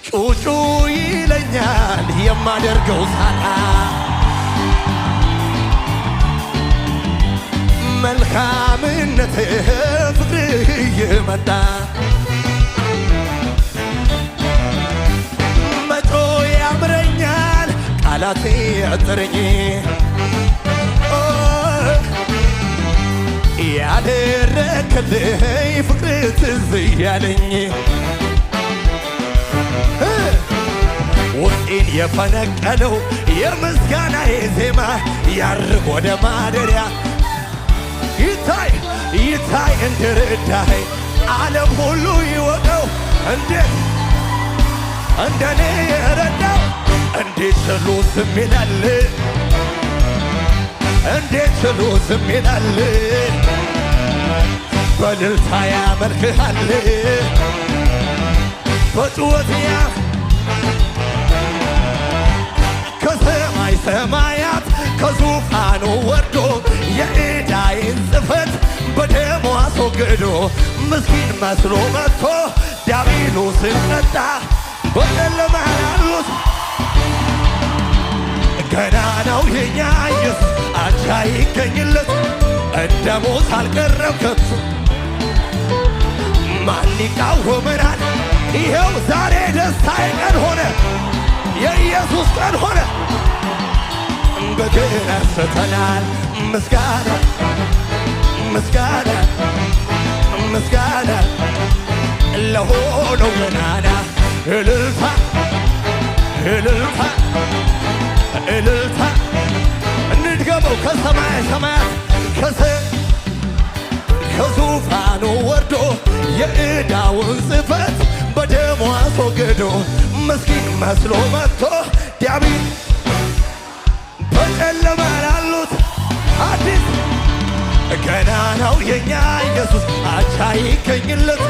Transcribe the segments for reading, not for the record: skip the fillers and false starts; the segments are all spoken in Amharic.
ጩጩ ይለኛል የማደርገው ሳጣ መልካምነትህ ፍቅርህ እየመጣ መጮ ያምረኛል ቃላቴ ያጠረኝ ያደረክልኝ ፍቅር ትዝ እያለኝ ውስጤን የፈነቀለው የምስጋናዬ ዜማ ያርግ ወደ ማደሪያ ይታይ ይታይ እንደረዳኸኝ ዓለም ሁሉ ይወቀው እንዴት እንደኔ የረዳው እንዴት ችሎ ዝም ይላል እንዴት ችሎ ዝም ይላል በእልልታ ያመልክሃል በጩኸት ከሰማይ ሰማያት ከዙፋኑ ወርዶ የዕዳዬን ጽሕፈት በደሙ አስወግዶ ምስኪን መስሎ መጥቶ ዲያብሎስን ቀጣ በጨለማ ላሉት ገና ነው የኛ ኢየሱስ አቻ ይገኝለት እንደ ሞት አልቀረም ከቶ ማን ይቃወመናል ይኸው ዛሬ ደስታዬ ቀን ሆነ የኢየሱስ ቀን ሆነ በግን አንስተናል ምስጋና ምስጋና ምስጋና ለሆነው ገናና እልልታ እልልታ እልልታ እንድገመው ከሰማይ ሰማያት ከዙፋኑ ወርዶ የዕዳውን ጽሕፈት በደሙ አስወግዶ ምስኪን መስሎ መጥቶ ዲያብሎስ በጨለማ ላሉት አዲስ ገና ነው የኛ ኢየሱስ አቻ ይገኝለት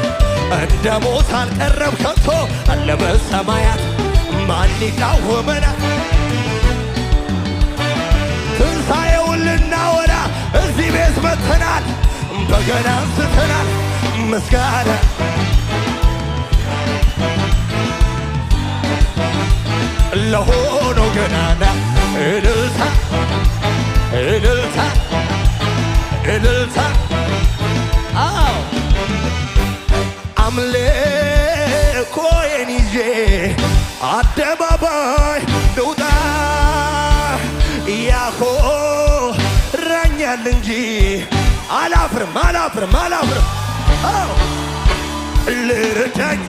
እንደ ሞት አልቀረም ከቶ አለ በሰማያት ማን ይቃወመናል ትንሣኤውን ልናወራ እዚህ ቤት መጥተናል በገና አንስተናል ምስጋና ለሆነው ገናና እልልታ እልልታ እልልታ አዎ አምልኮዬን ይዤ አደባባይ ልውጣ ያኮራኛል እንጂ አላፍርም አላፍርም አላፍርም ልርዳኝ